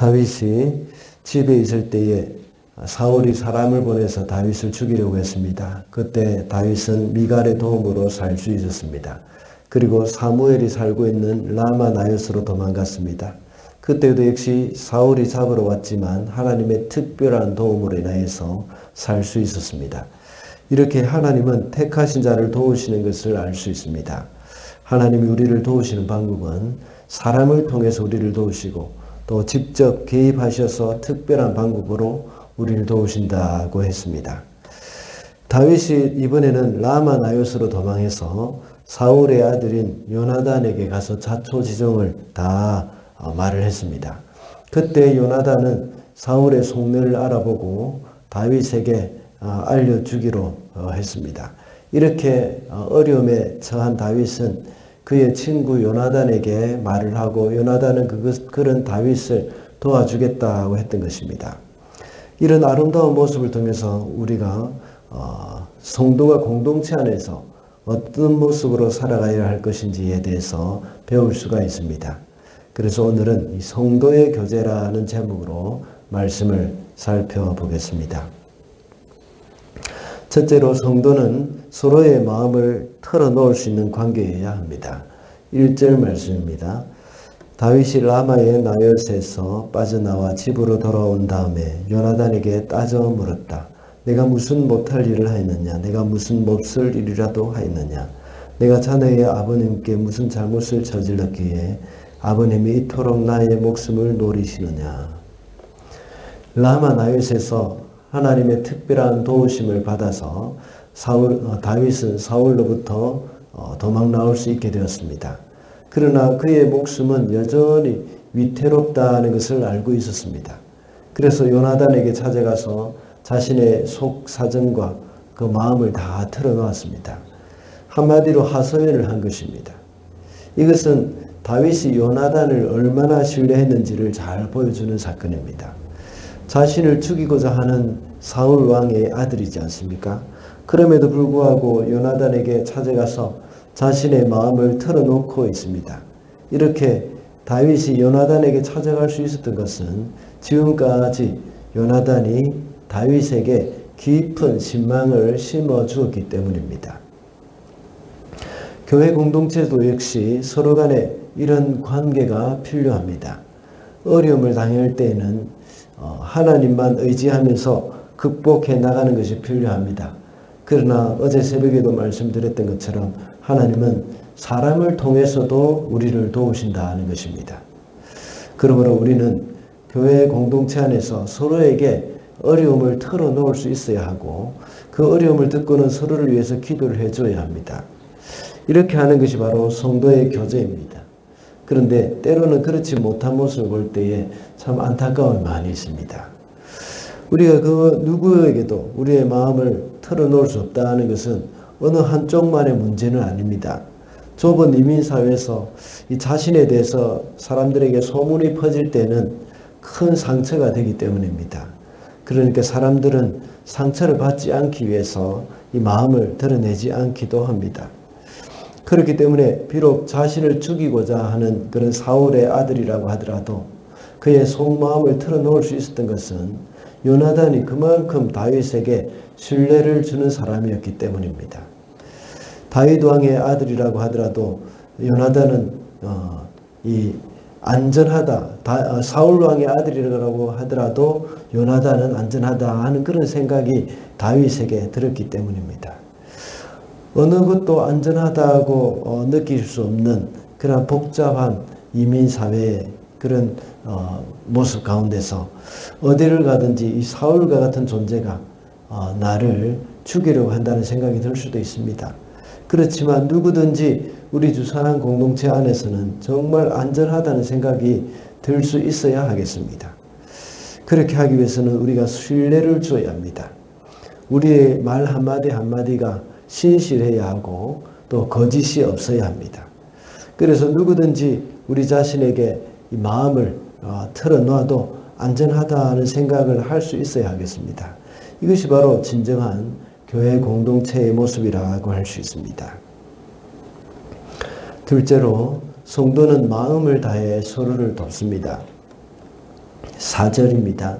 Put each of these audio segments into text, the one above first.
다윗이 집에 있을 때에 사울이 사람을 보내서 다윗을 죽이려고 했습니다. 그때 다윗은 미갈의 도움으로 살 수 있었습니다. 그리고 사무엘이 살고 있는 라마 나요스로 도망갔습니다. 그때도 역시 사울이 잡으러 왔지만 하나님의 특별한 도움으로 인하여서 살 수 있었습니다. 이렇게 하나님은 택하신 자를 도우시는 것을 알 수 있습니다. 하나님이 우리를 도우시는 방법은 사람을 통해서 우리를 도우시고 또 직접 개입하셔서 특별한 방법으로 우리를 도우신다고 했습니다. 다윗이 이번에는 라마 나요스로 도망해서 사울의 아들인 요나단에게 가서 자초지종을 다 말을 했습니다. 그때 요나단은 사울의 속내를 알아보고 다윗에게 알려주기로 했습니다. 이렇게 어려움에 처한 다윗은 그의 친구 요나단에게 말을 하고 요나단은 그런 다윗을 도와주겠다고 했던 것입니다. 이런 아름다운 모습을 통해서 우리가 성도가 공동체 안에서 어떤 모습으로 살아가야 할 것인지에 대해서 배울 수가 있습니다. 그래서 오늘은 이 성도의 교제라는 제목으로 말씀을 살펴보겠습니다. 첫째로 성도는 서로의 마음을 털어놓을 수 있는 관계여야 합니다. 1절 말씀입니다. 다윗이 라마의 나요스에서 빠져나와 집으로 돌아온 다음에 요나단에게 따져 물었다. 내가 무슨 못할 일을 하였느냐? 내가 무슨 몹쓸 일이라도 하였느냐? 내가 자네의 아버님께 무슨 잘못을 저질렀기에 아버님이 이토록 나의 목숨을 노리시느냐? 라마 나요스에서 하나님의 특별한 도우심을 받아서 다윗은 사울로부터 도망 나올 수 있게 되었습니다. 그러나 그의 목숨은 여전히 위태롭다는 것을 알고 있었습니다. 그래서 요나단에게 찾아가서 자신의 속 사정과 그 마음을 다 털어놓았습니다. 한마디로 하소연을 한 것입니다. 이것은 다윗이 요나단을 얼마나 신뢰했는지를 잘 보여주는 사건입니다. 자신을 죽이고자 하는 사울 왕의 아들이지 않습니까? 그럼에도 불구하고 요나단에게 찾아가서 자신의 마음을 털어놓고 있습니다. 이렇게 다윗이 요나단에게 찾아갈 수 있었던 것은 지금까지 요나단이 다윗에게 깊은 신망을 심어 주었기 때문입니다. 교회 공동체도 역시 서로 간에 이런 관계가 필요합니다. 어려움을 당할 때에는 하나님만 의지하면서 극복해 나가는 것이 필요합니다. 그러나 어제 새벽에도 말씀드렸던 것처럼 하나님은 사람을 통해서도 우리를 도우신다는 것입니다. 그러므로 우리는 교회 공동체 안에서 서로에게 어려움을 털어놓을 수 있어야 하고 그 어려움을 듣고는 서로를 위해서 기도를 해줘야 합니다. 이렇게 하는 것이 바로 성도의 교제입니다. 그런데 때로는 그렇지 못한 모습을 볼 때에 참 안타까움이 많이 있습니다. 우리가 그 누구에게도 우리의 마음을 털어놓을 수 없다는 것은 어느 한쪽만의 문제는 아닙니다. 좁은 이민사회에서 이 자신에 대해서 사람들에게 소문이 퍼질 때는 큰 상처가 되기 때문입니다. 그러니까 사람들은 상처를 받지 않기 위해서 이 마음을 드러내지 않기도 합니다. 그렇기 때문에 비록 자신을 죽이고자 하는 그런 사울의 아들이라고 하더라도 그의 속마음을 털어놓을 수 있었던 것은 요나단이 그만큼 다윗에게 신뢰를 주는 사람이었기 때문입니다. 다윗 왕의 아들이라고 하더라도 요나단은 안전하다. 사울 왕의 아들이라고 하더라도 요나단은 안전하다 하는 그런 생각이 다윗에게 들었기 때문입니다. 어느 것도 안전하다고 느낄 수 없는 그런 복잡한 이민사회의 그런 모습 가운데서 어디를 가든지 이 사울과 같은 존재가 나를 죽이려고 한다는 생각이 들 수도 있습니다. 그렇지만 누구든지 우리 주사랑 공동체 안에서는 정말 안전하다는 생각이 들 수 있어야 하겠습니다. 그렇게 하기 위해서는 우리가 신뢰를 줘야 합니다. 우리의 말 한마디 한마디가 신실해야 하고 또 거짓이 없어야 합니다. 그래서 누구든지 우리 자신에게 이 마음을 털어놔도 안전하다는 생각을 할 수 있어야 하겠습니다. 이것이 바로 진정한 교회 공동체의 모습이라고 할 수 있습니다. 둘째로 성도는 마음을 다해 서로를 돕습니다. 4절입니다.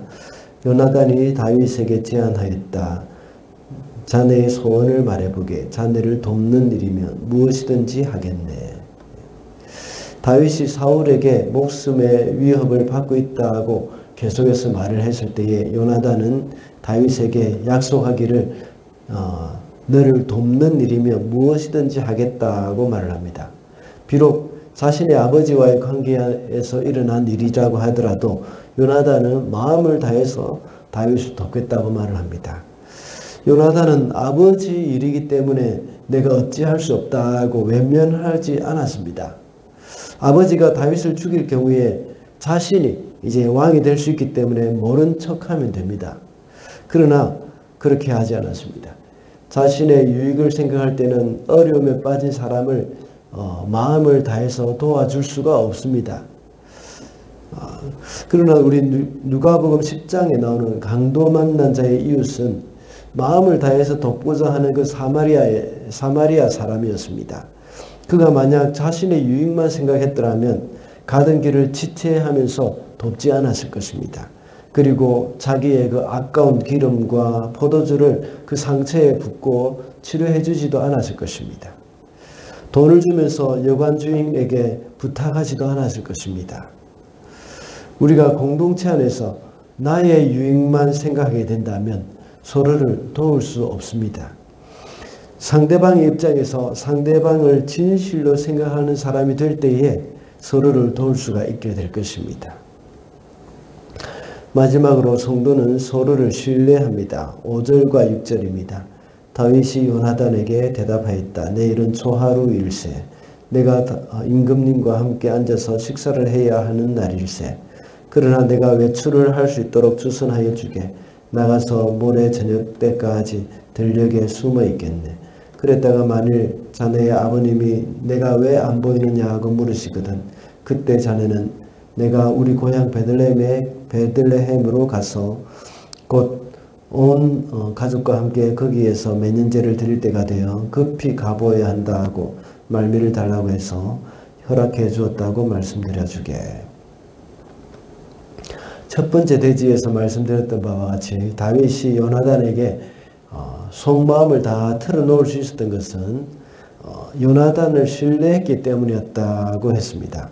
요나단이 다윗에게 제안하였다. 자네의 소원을 말해보게. 자네를 돕는 일이면 무엇이든지 하겠네. 다윗이 사울에게 목숨의 위협을 받고 있다고 계속해서 말을 했을 때에 요나단은 다윗에게 약속하기를 너를 돕는 일이면 무엇이든지 하겠다고 말을 합니다. 비록 자신의 아버지와의 관계에서 일어난 일이라고 하더라도 요나단은 마음을 다해서 다윗을 돕겠다고 말을 합니다. 요나단은 아버지 일이기 때문에 내가 어찌할 수 없다고 외면하지 않았습니다. 아버지가 다윗을 죽일 경우에 자신이 이제 왕이 될 수 있기 때문에 모른 척하면 됩니다. 그러나 그렇게 하지 않았습니다. 자신의 유익을 생각할 때는 어려움에 빠진 사람을 마음을 다해서 도와줄 수가 없습니다. 그러나 우리 누가복음 10장에 나오는 강도 만난 자의 이웃은 마음을 다해서 돕고자 하는 그 사마리아 사람이었습니다. 그가 만약 자신의 유익만 생각했더라면 가던 길을 지체하면서 돕지 않았을 것입니다. 그리고 자기의 그 아까운 기름과 포도주를 그 상처에 붓고 치료해 주지도 않았을 것입니다. 돈을 주면서 여관 주인에게 부탁하지도 않았을 것입니다. 우리가 공동체 안에서 나의 유익만 생각하게 된다면 서로를 도울 수 없습니다. 상대방의 입장에서 상대방을 진실로 생각하는 사람이 될 때에 서로를 도울 수가 있게 될 것입니다. 마지막으로 성도는 서로를 신뢰합니다. 5절과 6절입니다. 다윗이 요나단에게 대답하였다. 내일은 초하루일세. 내가 임금님과 함께 앉아서 식사를 해야 하는 날일세. 그러나 내가 외출을 할 수 있도록 주선하여 주게. 나가서 모레 저녁 때까지 들녘에 숨어 있겠네. 그랬다가 만일 자네의 아버님이 내가 왜 안 보이느냐 하고 물으시거든. 그때 자네는 내가 우리 고향 베들레헴으로 가서 곧 온 가족과 함께 거기에서 매년제를 드릴 때가 되어 급히 가보아야 한다 하고 말미를 달라고 해서 허락해 주었다고 말씀드려 주게. 첫 번째 대지에서 말씀드렸던 바와 같이 다윗이 요나단에게 속마음을 다 털어놓을 수 있었던 것은 요나단을 신뢰했기 때문이었다고 했습니다.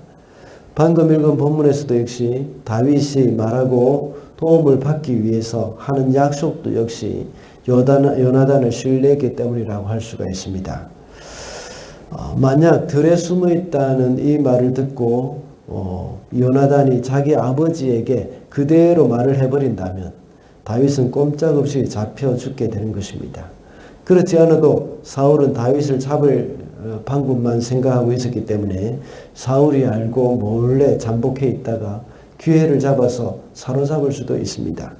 방금 읽은 본문에서도 역시 다윗이 말하고 도움을 받기 위해서 하는 약속도 역시 요나단을 신뢰했기 때문이라고 할 수가 있습니다. 만약 들에 숨어 있다는 이 말을 듣고 요나단이 자기 아버지에게 그대로 말을 해버린다면 다윗은 꼼짝없이 잡혀 죽게 되는 것입니다. 그렇지 않아도 사울은 다윗을 잡을 방법만 생각하고 있었기 때문에 사울이 알고 몰래 잠복해 있다가 기회를 잡아서 사로잡을 수도 있습니다.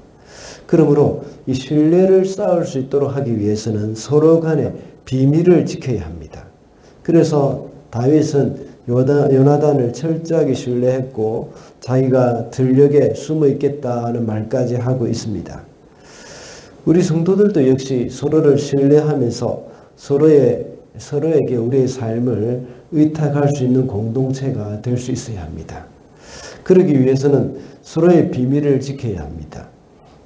그러므로 이 신뢰를 쌓을 수 있도록 하기 위해서는 서로 간에 비밀을 지켜야 합니다. 그래서 다윗은 요나단을 철저하게 신뢰했고 자기가 들녘에 숨어 있겠다는 말까지 하고 있습니다. 우리 성도들도 역시 서로를 신뢰하면서 서로에게 우리의 삶을 의탁할 수 있는 공동체가 될 수 있어야 합니다. 그러기 위해서는 서로의 비밀을 지켜야 합니다.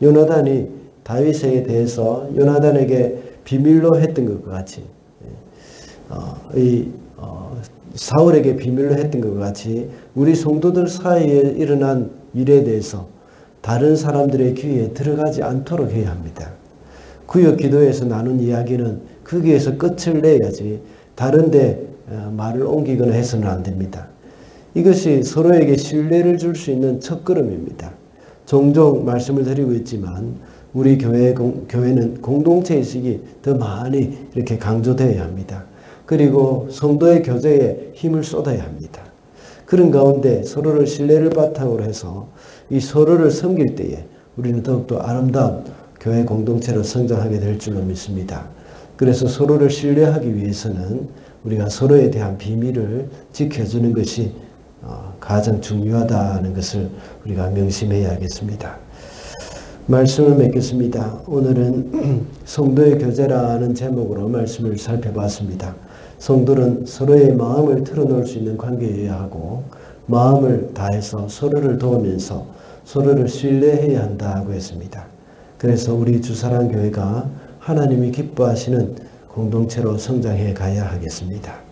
요나단이 다윗에 대해서 요나단에게 비밀로 했던 것과 같이 사울에게 비밀로 했던 것과 같이 우리 성도들 사이에 일어난 일에 대해서 다른 사람들의 귀에 들어가지 않도록 해야 합니다. 구역 기도에서 나눈 이야기는 거기에서 끝을 내야지 다른 데 말을 옮기거나 해서는 안 됩니다. 이것이 서로에게 신뢰를 줄 수 있는 첫걸음입니다. 종종 말씀을 드리고 있지만 우리 교회는 공동체의식이 더 많이 이렇게 강조되어야 합니다. 그리고 성도의 교제에 힘을 쏟아야 합니다. 그런 가운데 서로를 신뢰를 바탕으로 해서 이 서로를 섬길 때에 우리는 더욱더 아름다운 교회 공동체로 성장하게 될 줄로 믿습니다. 그래서 서로를 신뢰하기 위해서는 우리가 서로에 대한 비밀을 지켜주는 것이 가장 중요하다는 것을 우리가 명심해야겠습니다. 말씀을 맺겠습니다. 오늘은 성도의 교제라는 제목으로 말씀을 살펴봤습니다. 성도는 서로의 마음을 털어놓을 수 있는 관계여야 하고 마음을 다해서 서로를 도우면서 서로를 신뢰해야 한다고 했습니다. 그래서 우리 주사랑교회가 하나님이 기뻐하시는 공동체로 성장해 가야 하겠습니다.